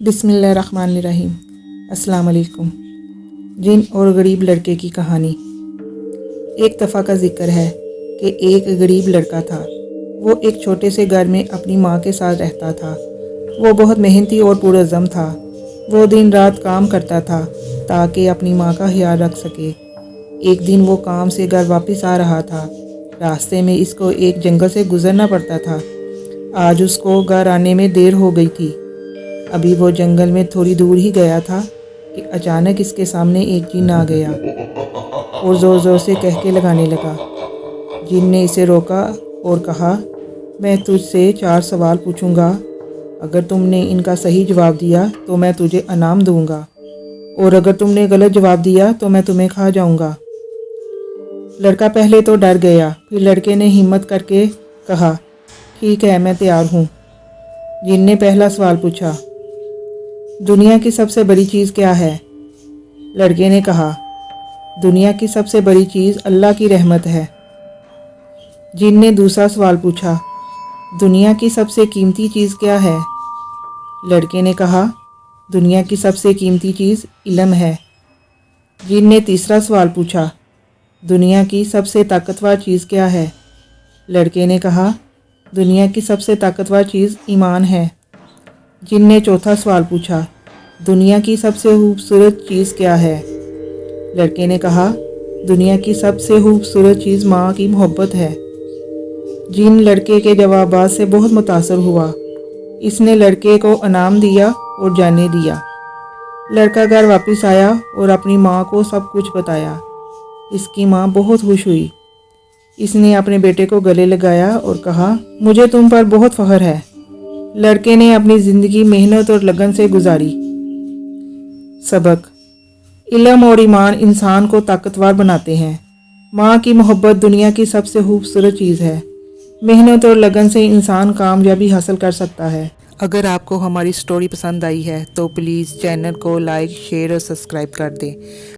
बिस्मिल्लाहिर्रहमानिर्रहीम। अस्सलाम वालेकुम। जिन और गरीब लड़के की कहानी। एक दफ़ा का जिक्र है कि एक गरीब लड़का था। वो एक छोटे से घर में अपनी माँ के साथ रहता था। वो बहुत मेहनती और पुरज़्ज़म था। वो दिन रात काम करता था ताकि अपनी माँ का ख्याल रख सके। एक दिन वो काम से घर वापस आ रहा था। रास्ते में इसको एक जंगल से गुज़रना पड़ता था। आज उसको घर आने में देर हो गई थी। अभी वो जंगल में थोड़ी दूर ही गया था कि अचानक इसके सामने एक जिन आ गया और ज़ोर ज़ोर से कह के लगाने लगा। जिन ने इसे रोका और कहा, मैं तुझसे 4 सवाल पूछूंगा। अगर तुमने इनका सही जवाब दिया तो मैं तुझे इनाम दूंगा, और अगर तुमने गलत जवाब दिया तो मैं तुम्हें खा जाऊंगा। लड़का पहले तो डर गया, फिर लड़के ने हिम्मत करके कहा, ठीक है, मैं तैयार हूँ। जिन ने पहला सवाल पूछा, दुनिया की सबसे बड़ी चीज़ क्या है? लड़के ने कहा, दुनिया की सबसे बड़ी चीज़ अल्लाह की रहमत है। जिन ने दूसरा सवाल पूछा, दुनिया की सबसे कीमती चीज़ क्या है? लड़के ने कहा, दुनिया की सबसे कीमती चीज़ इल्म है। जिन ने तीसरा सवाल पूछा, दुनिया की सबसे ताकतवर चीज़ क्या है? लड़के ने कहा, दुनिया की सबसे ताकतवर चीज़ ईमान है। जिन ने चौथा सवाल पूछा, दुनिया की सबसे खूबसूरत चीज़ क्या है? लड़के ने कहा, दुनिया की सबसे खूबसूरत चीज़ माँ की मोहब्बत है। जिन लड़के के जवाब से बहुत मुतासर हुआ। इसने लड़के को इनाम दिया और जाने दिया। लड़का घर वापस आया और अपनी माँ को सब कुछ बताया। इसकी माँ बहुत खुश हुई। इसने अपने बेटे को गले लगाया और कहा, मुझे तुम पर बहुत फ़ख्र है। लड़के ने अपनी ज़िंदगी मेहनत और लगन से गुजारी। सबक: इल्म और ईमान इंसान को ताकतवर बनाते हैं। माँ की मोहब्बत दुनिया की सबसे खूबसूरत चीज़ है। मेहनत और लगन से इंसान कामयाबी हासिल कर सकता है। अगर आपको हमारी स्टोरी पसंद आई है तो प्लीज़ चैनल को लाइक, शेयर और सब्सक्राइब कर दें।